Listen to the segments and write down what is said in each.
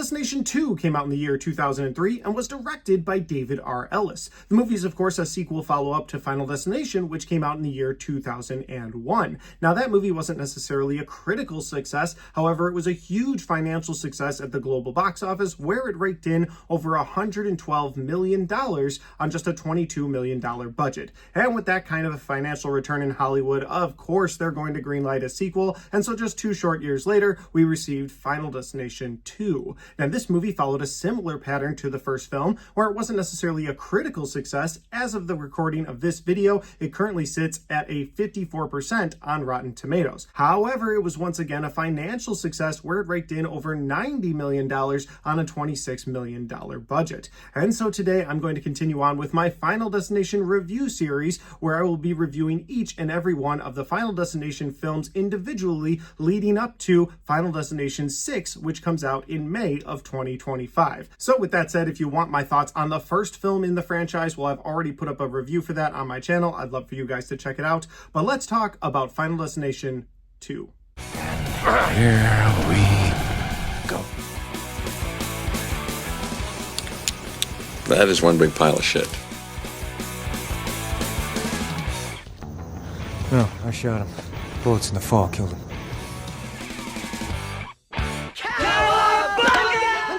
Destination 2 came out in the year 2003 and was directed by David R. Ellis. The movie is, of course, a sequel follow-up to Final Destination, which came out in the year 2001. Now, that movie wasn't necessarily a critical success. However, it was a huge financial success at the global box office, where it raked in over $112 million on just a $22 million budget. And with that kind of a financial return in Hollywood, of course, they're going to greenlight a sequel. And so just 2 short years later, we received Final Destination 2. Now, this movie followed a similar pattern to the first film, where it wasn't necessarily a critical success. As of the recording of this video, it currently sits at a 54% on Rotten Tomatoes. However, it was once again a financial success, where it raked in over $90 million on a $26 million budget. And so today, I'm going to continue on with my Final Destination review series, where I will be reviewing each and every one of the Final Destination films individually, leading up to Final Destination 6, which comes out in May of 2025. So with that said, if you want my thoughts on the first film in the franchise, well, I've already put up a review for that on my channel. I'd love for you guys to check it out. But let's talk about Final Destination 2. Here we go. That is one big pile of shit. No, I shot him. Bullets in the fall killed him.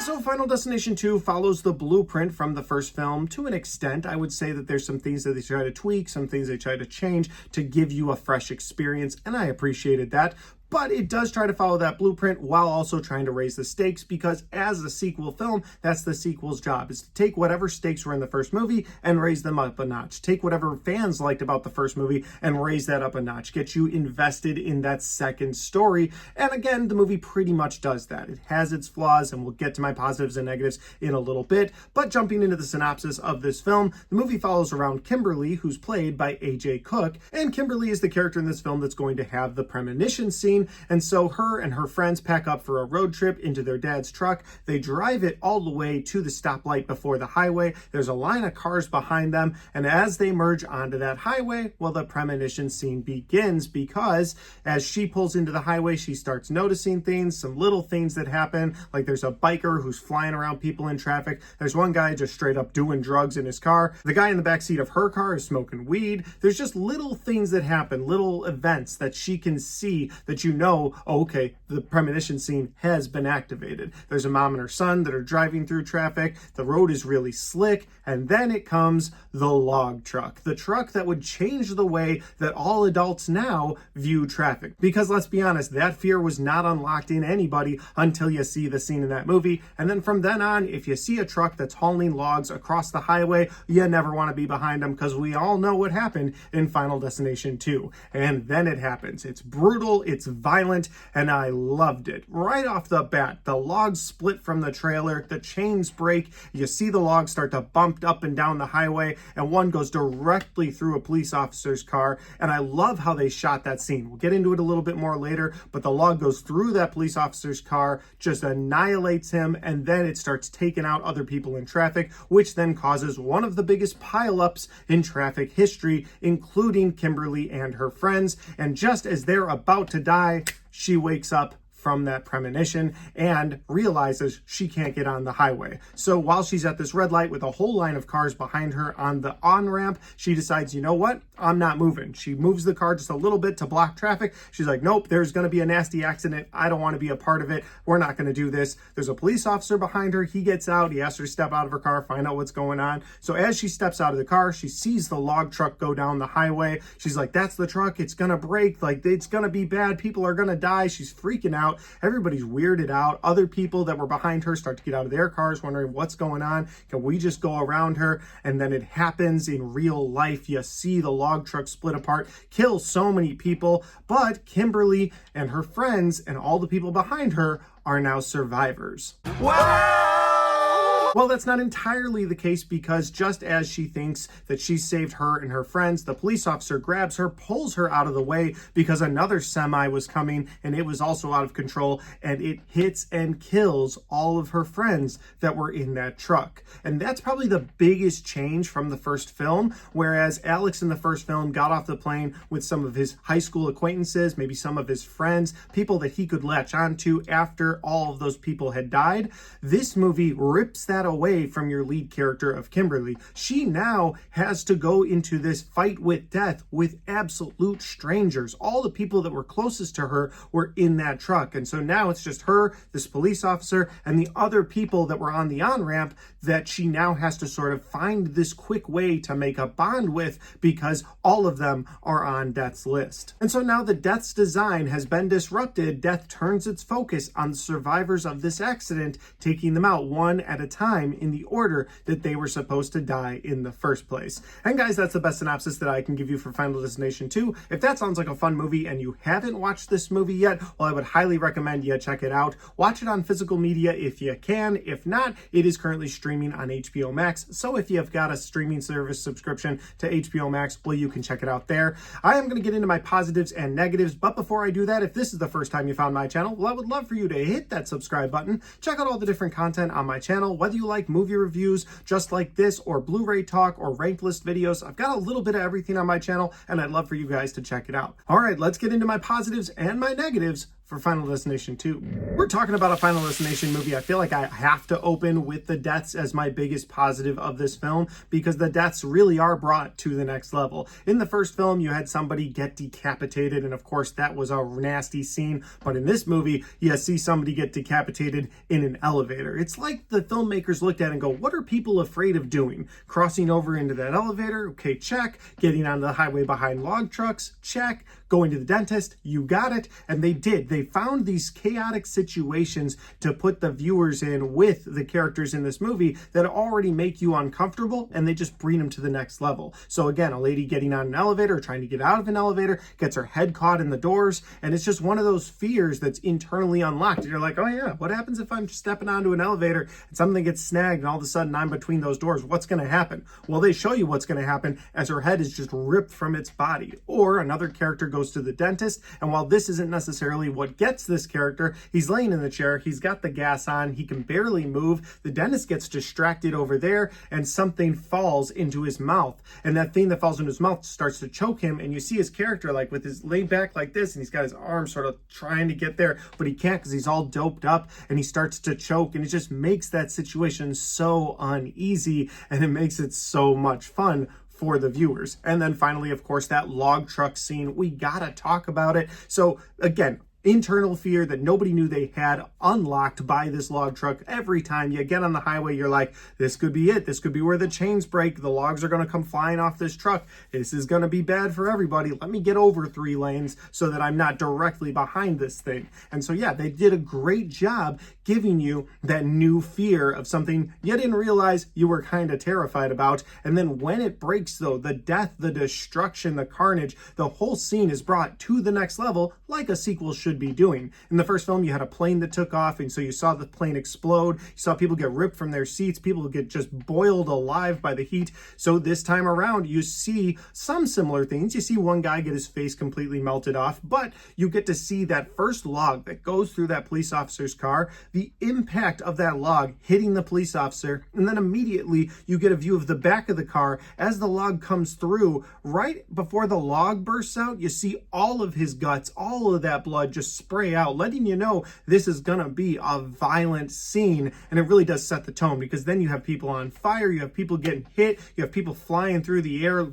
So Final Destination 2 follows the blueprint from the first film to an extent. I would say that there's some things that they try to tweak, some things they try to change to give you a fresh experience, and I appreciated that. But it does try to follow that blueprint while also trying to raise the stakes, because as a sequel film, that's the sequel's job, is to take whatever stakes were in the first movie and raise them up a notch. Take whatever fans liked about the first movie and raise that up a notch. Get you invested in that second story. And again, the movie pretty much does that. It has its flaws, and we'll get to my positives and negatives in a little bit. But jumping into the synopsis of this film, the movie follows around Kimberly, who's played by A.J. Cook. And Kimberly is the character in this film that's going to have the premonition scene. And so her and her friends pack up for a road trip into their dad's truck. They drive it all the way to the stoplight before the highway. There's a line of cars behind them. And as they merge onto that highway, well, the premonition scene begins, because as she pulls into the highway, she starts noticing things, some little things that happen. Like there's a biker who's flying around people in traffic. There's one guy just straight up doing drugs in his car. The guy in the backseat of her car is smoking weed. There's just little things that happen, little events that she can see that you know, oh, okay, the premonition scene has been activated. There's a mom and her son that are driving through traffic. The road is really slick. And then it comes the log truck, the truck that would change the way that all adults now view traffic. Because let's be honest, that fear was not unlocked in anybody until you see the scene in that movie. And then from then on, if you see a truck that's hauling logs across the highway, you never want to be behind them, because we all know what happened in Final Destination 2. And then it happens. It's brutal, it's violent, and I loved it. Right off the bat, the logs split from the trailer, the chains break, you see the logs start to bump up and down the highway, and one goes directly through a police officer's car. And I love how they shot that scene. We'll get into it a little bit more later, but the log goes through that police officer's car, just annihilates him, and then it starts taking out other people in traffic, which then causes one of the biggest pileups in traffic history, including Kimberly and her friends. And just as they're about to die, she wakes up from that premonition and realizes she can't get on the highway. So while she's at this red light with a whole line of cars behind her on the on-ramp, she decides, you know what? I'm not moving. She moves the car just a little bit to block traffic. She's like, nope, there's going to be a nasty accident. I don't want to be a part of it. We're not going to do this. There's a police officer behind her. He gets out. He asks her to step out of her car, find out what's going on. So as she steps out of the car, she sees the log truck go down the highway. She's like, that's the truck. It's going to break. Like, it's going to be bad. People are going to die. She's freaking out. Everybody's weirded out. Other people that were behind her start to get out of their cars, wondering what's going on. Can we just go around her? And then it happens in real life. You see the log truck split apart, kill so many people, but Kimberly and her friends and all the people behind her are now survivors. Wow! Well, that's not entirely the case, because just as she thinks that she saved her and her friends, the police officer grabs her, pulls her out of the way because another semi was coming and it was also out of control, and it hits and kills all of her friends that were in that truck. And that's probably the biggest change from the first film. Whereas Alex in the first film got off the plane with some of his high school acquaintances, maybe some of his friends, people that he could latch onto after all of those people had died, this movie rips that away from your lead character of Kimberly. She now has to go into this fight with death with absolute strangers. All the people that were closest to her were in that truck. And so now it's just her, this police officer, and the other people that were on the on-ramp that she now has to sort of find this quick way to make a bond with, because all of them are on Death's list. And so now that Death's design has been disrupted, Death turns its focus on the survivors of this accident, taking them out one at a time in the order that they were supposed to die in the first place. And guys, that's the best synopsis that I can give you for Final Destination 2. If that sounds like a fun movie and you haven't watched this movie yet, well, I would highly recommend you check it out. Watch it on physical media if you can. If not, it is currently streaming on HBO Max. So if you've got a streaming service subscription to HBO Max, well, you can check it out there. I am going to get into my positives and negatives, but before I do that, if this is the first time you found my channel, well, I would love for you to hit that subscribe button. Check out all the different content on my channel, whether you like movie reviews just like this, or Blu-ray talk, or ranked list videos. I've got a little bit of everything on my channel, and I'd love for you guys to check it out. All right, let's get into my positives and my negatives for Final Destination 2. We're talking about a Final Destination movie. I feel like I have to open with the deaths as my biggest positive of this film, because the deaths really are brought to the next level. In the first film, you had somebody get decapitated, and of course that was a nasty scene. But in this movie, you see somebody get decapitated in an elevator. It's like the filmmakers looked at it and go, what are people afraid of doing? Crossing over into that elevator? Okay, check. Getting on the highway behind log trucks? Check. Going to the dentist? You got it. And they did. They found these chaotic situations to put the viewers in with the characters in this movie that already make you uncomfortable, and they just bring them to the next level. So again, a lady getting on an elevator, trying to get out of an elevator, gets her head caught in the doors, and it's just one of those fears that's internally unlocked. And you're like, oh yeah, what happens if I'm stepping onto an elevator and something gets snagged and all of a sudden I'm between those doors? What's going to happen? Well, they show you what's going to happen as her head is just ripped from its body. Or another character goes to the dentist, and while this isn't necessarily what gets this character, he's laying in the chair, he's got the gas on, he can barely move, the dentist gets distracted over there, and something falls into his mouth, and that thing that falls into his mouth starts to choke him, and you see his character like with his laid back like this, and he's got his arm sort of trying to get there, but he can't because he's all doped up, and he starts to choke, and it just makes that situation so uneasy, and it makes it so much fun for the viewers. And then finally, of course, that log truck scene, we gotta talk about it. So again, internal fear that nobody knew they had unlocked by this log truck. Every time you get on the highway, you're like, this could be it. This could be where the chains break. The logs are going to come flying off this truck. This is going to be bad for everybody. Let me get over 3 lanes so that I'm not directly behind this thing. And so, yeah, they did a great job giving you that new fear of something you didn't realize you were kind of terrified about. And then when it breaks, though, the death, the destruction, the carnage, the whole scene is brought to the next level like a sequel should be doing. In the first film, you had a plane that took off, and so you saw the plane explode. You saw people get ripped from their seats. People get just boiled alive by the heat. So this time around, you see some similar things. You see one guy get his face completely melted off, but you get to see that first log that goes through that police officer's car, the impact of that log hitting the police officer, and then immediately you get a view of the back of the car as the log comes through. Right before the log bursts out, you see all of his guts, all of that blood just spray out, letting you know this is gonna be a violent scene. And it really does set the tone, because then you have people on fire, you have people getting hit, you have people flying through the air,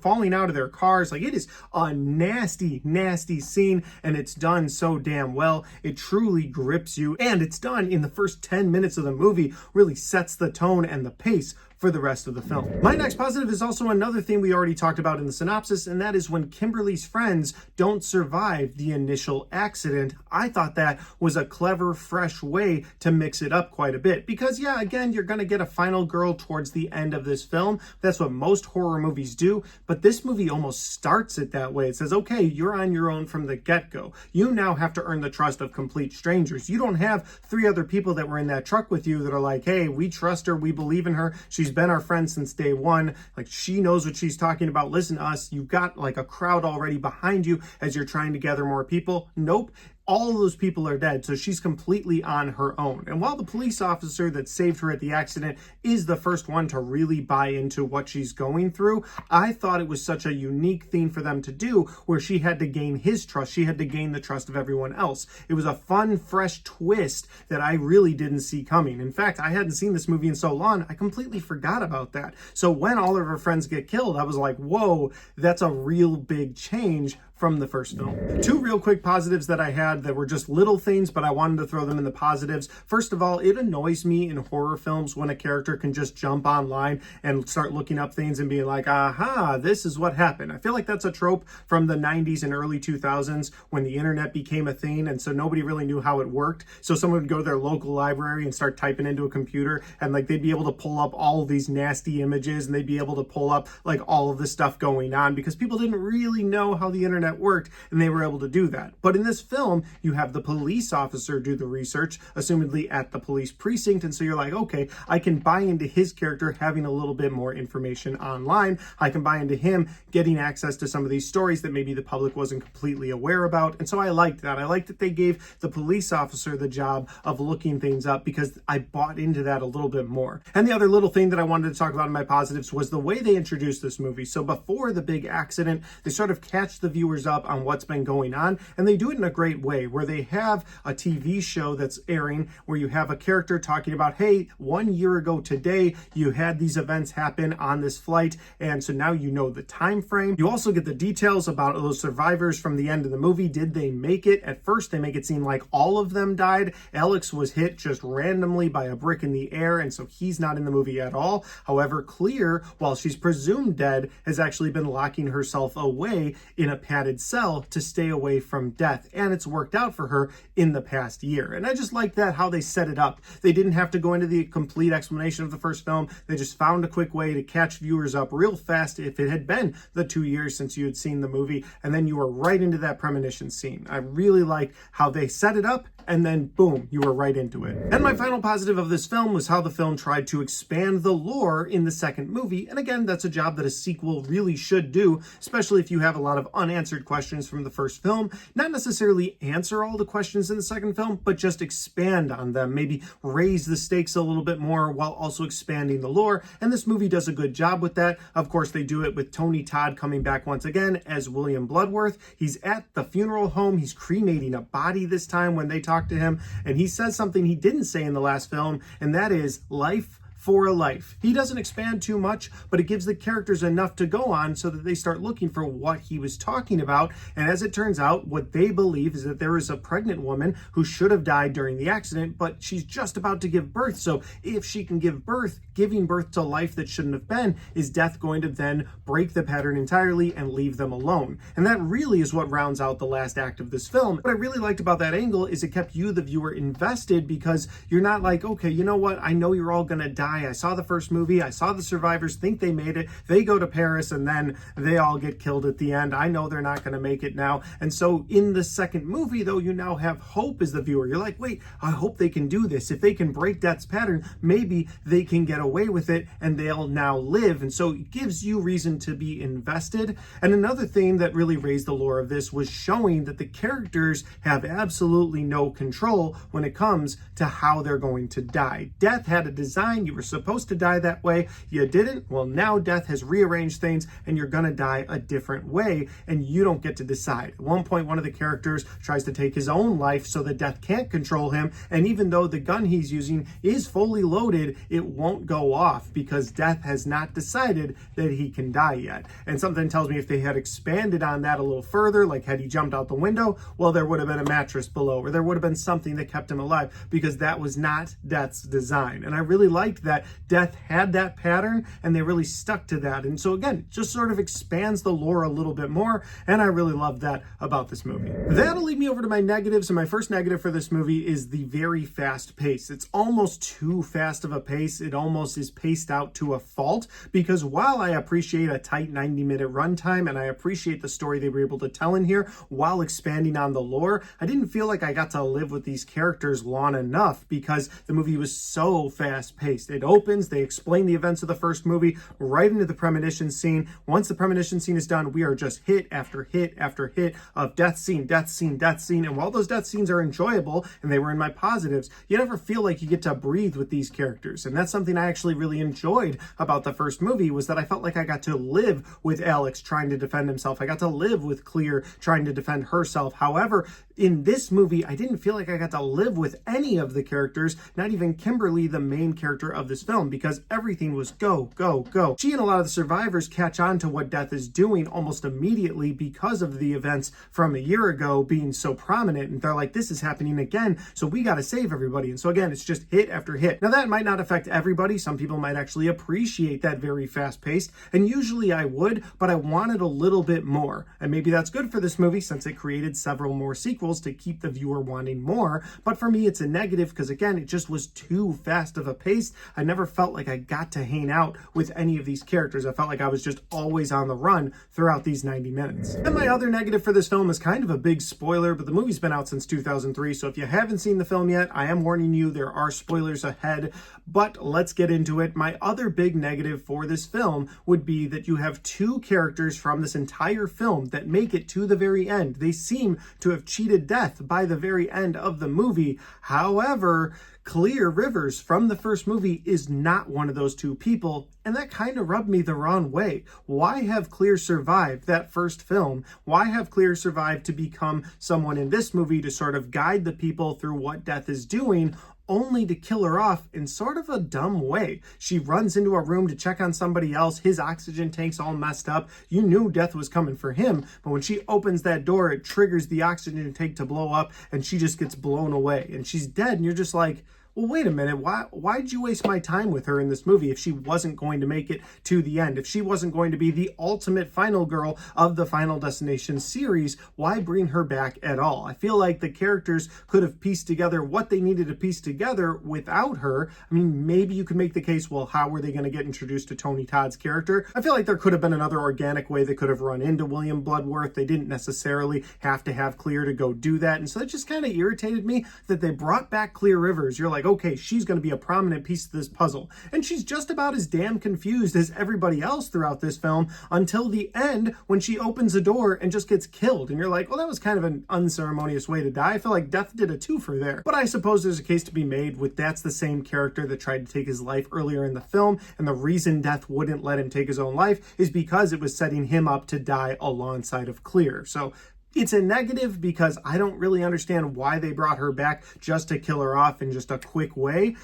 falling out of their cars. Like, it is a nasty, nasty scene, and it's done so damn well. It truly grips you, and it's done in the first 10 minutes of the movie, really sets the tone and the pace for the rest of the film. My next positive is also another thing we already talked about in the synopsis, and that is when Kimberly's friends don't survive the initial accident. I thought that was a clever, fresh way to mix it up quite a bit. Because yeah, again, you're going to get a final girl towards the end of this film. That's what most horror movies do. But this movie almost starts it that way. It says, okay, you're on your own from the get-go. You now have to earn the trust of complete strangers. You don't have 3 other people that were in that truck with you that are like, hey, we trust her, we believe in her, she's been our friend since day one, like she knows what she's talking about, listen to us. You've got like a crowd already behind you as you're trying to gather more people. Nope. All of those people are dead, so she's completely on her own. And while the police officer that saved her at the accident is the first one to really buy into what she's going through, I thought it was such a unique thing for them to do where she had to gain his trust. She had to gain the trust of everyone else. It was a fun, fresh twist that I really didn't see coming. In fact, I hadn't seen this movie in so long, I completely forgot about that. So when all of her friends get killed, I was like, whoa, that's a real big change from the first film. 2 real quick positives that I had that were just little things, but I wanted to throw them in the positives. First of all, it annoys me in horror films when a character can just jump online and start looking up things and be like, aha, this is what happened. I feel like that's a trope from the 90s and early 2000s when the internet became a thing, and so nobody really knew how it worked. So someone would go to their local library and start typing into a computer, and like they'd be able to pull up all of these nasty images, and they'd be able to pull up like all of this stuff going on because people didn't really know how the internet worked, and they were able to do that. But in this film, you have the police officer do the research, assumedly at the police precinct, and so you're like, okay, I can buy into his character having a little bit more information online. I can buy into him getting access to some of these stories that maybe the public wasn't completely aware about, and so I liked that. I liked that they gave the police officer the job of looking things up because I bought into that a little bit more. And the other little thing that I wanted to talk about in my positives was the way they introduced this movie. So before the big accident, they sort of catch the viewers up on what's been going on, and they do it in a great way where they have a TV show that's airing where you have a character talking about, hey, 1 year ago today you had these events happen on this flight, and so now you know the time frame. You also get the details about those survivors from the end of the movie. Did they make it? At first they make it seem like all of them died. Alex was hit just randomly by a brick in the air, and so he's not in the movie at all. However, Clear, while she's presumed dead, has actually been locking herself away in a padded cell to stay away from death, and it's worked out for her in the past year. And I just like that, how they set it up. They didn't have to go into the complete explanation of the first film. They just found a quick way to catch viewers up real fast if it had been the 2 years since you had seen the movie, and then you were right into that premonition scene. I really liked how they set it up, and then boom, you were right into it. And my final positive of this film was how the film tried to expand the lore in the second movie. And again, that's a job that a sequel really should do, especially if you have a lot of unanswered questions from the first film. Not necessarily answer all the questions in the second film, but just expand on them, maybe raise the stakes a little bit more while also expanding the lore. And this movie does a good job with that. Of course, they do it with Tony Todd coming back once again as William Bloodworth. He's at the funeral home. He's cremating a body this time when they talk to him, and he says something he didn't say in the last film, and that is life for a life. He doesn't expand too much, but it gives the characters enough to go on so that they start looking for what he was talking about. And as it turns out, what they believe is that there is a pregnant woman who should have died during the accident, but she's just about to give birth. So if she can give birth, giving birth to life that shouldn't have been, is death going to then break the pattern entirely and leave them alone? And that really is what rounds out the last act of this film. What I really liked about that angle is it kept you, the viewer, invested, because you're not like, okay, you know what? I know you're all gonna die. I saw the first movie. I saw the survivors think they made it. They go to Paris and then they all get killed at the end. I know they're not going to make it now. And so in the second movie, though, you now have hope as the viewer. You're like, wait, I hope they can do this. If they can break death's pattern, maybe they can get away with it and they'll now live. And so it gives you reason to be invested. And another thing that really raised the lore of this was showing that the characters have absolutely no control when it comes to how they're going to die. Death had a design. You were supposed to die that way. You didn't. Well, now death has rearranged things and you're going to die a different way and you don't get to decide. At one point, one of the characters tries to take his own life so that death can't control him. And even though the gun he's using is fully loaded, it won't go off because death has not decided that he can die yet. And something tells me if they had expanded on that a little further, like had he jumped out the window, well, there would have been a mattress below, or there would have been something that kept him alive, because that was not death's design. And I really liked that. that Death had that pattern and they really stuck to that. And so again, it just sort of expands the lore a little bit more, and I really love that about this movie. That'll lead me over to my negatives, and my first negative for this movie is the very fast pace. It's almost too fast of a pace. It almost is paced out to a fault, because while I appreciate a tight 90-minute runtime and I appreciate the story they were able to tell in here while expanding on the lore, I didn't feel like I got to live with these characters long enough because the movie was so fast paced. It opens, they explain the events of the first movie right into the premonition scene. Once the premonition scene is done, we are just hit after hit after hit of death scene, death scene, death scene. And while those death scenes are enjoyable and they were in my positives, you never feel like you get to breathe with these characters. And that's something I actually really enjoyed about the first movie, was that I felt like I got to live with Alex trying to defend himself. I got to live with Clear trying to defend herself. However, in this movie, I didn't feel like I got to live with any of the characters, not even Kimberly, the main character of this film, because everything was go, go, go. She and a lot of the survivors catch on to what Death is doing almost immediately because of the events from a year ago being so prominent, and they're like, this is happening again, so we got to save everybody. And so again, it's just hit after hit. Now that might not affect everybody. Some people might actually appreciate that very fast paced, and usually I would, but I wanted a little bit more. And maybe that's good for this movie since it created several more sequels to keep the viewer wanting more. But for me, it's a negative because again, it just was too fast of a pace. I never felt like I got to hang out with any of these characters. I felt like I was just always on the run throughout these 90 minutes. And my other negative for this film is kind of a big spoiler, but the movie's been out since 2003. So if you haven't seen the film yet, I am warning you, there are spoilers ahead, but let's get into it. My other big negative for this film would be that you have two characters from this entire film that make it to the very end. They seem to have cheated death by the very end of the movie. However, Clear Rivers from the first movie is not one of those two people, and that kind of rubbed me the wrong way. Why have Clear survived that first film? Why have Clear survived to become someone in this movie to sort of guide the people through what Death is doing, only to kill her off in sort of a dumb way? She runs into a room to check on somebody else. His oxygen tank's all messed up. You knew Death was coming for him, but when she opens that door, it triggers the oxygen tank to blow up, and she just gets blown away, and she's dead, and you're just like, well, wait a minute, why'd you waste my time with her in this movie if she wasn't going to make it to the end? If she wasn't going to be the ultimate final girl of the Final Destination series, why bring her back at all? I feel like the characters could have pieced together what they needed to piece together without her. I mean, maybe you could make the case, well, how were they going to get introduced to Tony Todd's character? I feel like there could have been another organic way they could have run into William Bloodworth. They didn't necessarily have to have Clear to go do that. And so it just kind of irritated me that they brought back Clear Rivers. You're like, okay, she's going to be a prominent piece of this puzzle. And she's just about as damn confused as everybody else throughout this film until the end when she opens the door and just gets killed. And you're like, well, that was kind of an unceremonious way to die. I feel like Death did a twofer there. But I suppose there's a case to be made with that's the same character that tried to take his life earlier in the film. And the reason Death wouldn't let him take his own life is because it was setting him up to die alongside of Clear. So it's a negative because I don't really understand why they brought her back just to kill her off in just a quick way.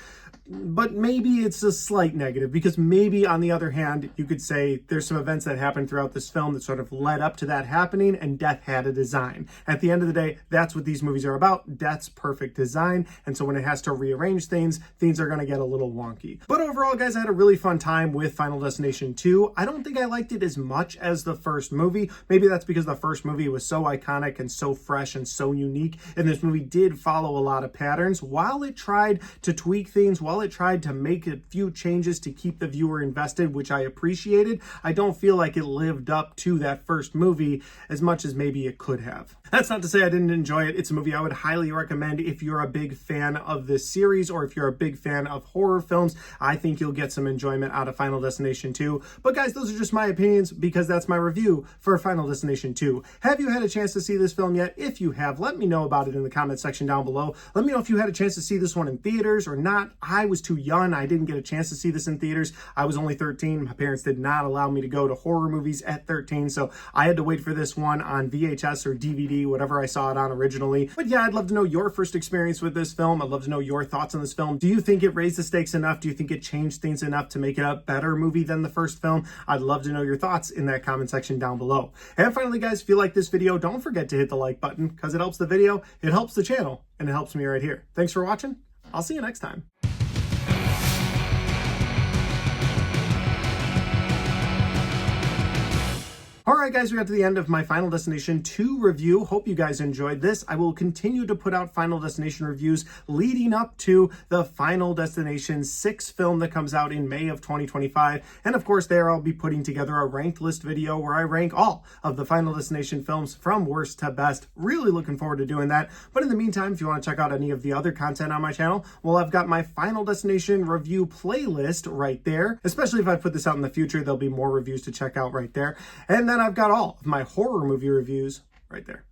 But maybe it's a slight negative because maybe on the other hand, you could say there's some events that happened throughout this film that sort of led up to that happening, and Death had a design. At the end of the day, that's what these movies are about. Death's perfect design. And so when it has to rearrange things, things are going to get a little wonky. But overall, guys, I had a really fun time with Final Destination 2. I don't think I liked it as much as the first movie. Maybe that's because the first movie was so iconic and so fresh and so unique. And this movie did follow a lot of patterns. While it tried to tweak things, while it tried to make a few changes to keep the viewer invested, which I appreciated, I don't feel like it lived up to that first movie as much as maybe it could have. That's not to say I didn't enjoy it. It's a movie I would highly recommend if you're a big fan of this series or if you're a big fan of horror films. I think you'll get some enjoyment out of Final Destination 2. But guys, those are just my opinions because that's my review for Final Destination 2. Have you had a chance to see this film yet? If you have, let me know about it in the comment section down below. Let me know if you had a chance to see this one in theaters or not. I was too young. I didn't get a chance to see this in theaters. I was only 13. My parents did not allow me to go to horror movies at 13, so I had to wait for this one on VHS or DVD, whatever I saw it on originally. But yeah, I'd love to know your first experience with this film. I'd love to know your thoughts on this film. Do you think it raised the stakes enough? Do you think it changed things enough to make it a better movie than the first film? I'd love to know your thoughts in that comment section down below. And finally, guys, if you like this video, don't forget to hit the like button because it helps the video, it helps the channel, and it helps me right here. Thanks for watching. I'll see you next time. All right, guys, we got to the end of my Final Destination 2 review. Hope you guys enjoyed this. I will continue to put out Final Destination reviews leading up to the Final Destination 6 film that comes out in May of 2025. And of course, there I'll be putting together a ranked list video where I rank all of the Final Destination films from worst to best. Really looking forward to doing that. But in the meantime, if you want to check out any of the other content on my channel, well, I've got my Final Destination review playlist right there. Especially if I put this out in the future, there'll be more reviews to check out right there. And then I've got all of my horror movie reviews right there.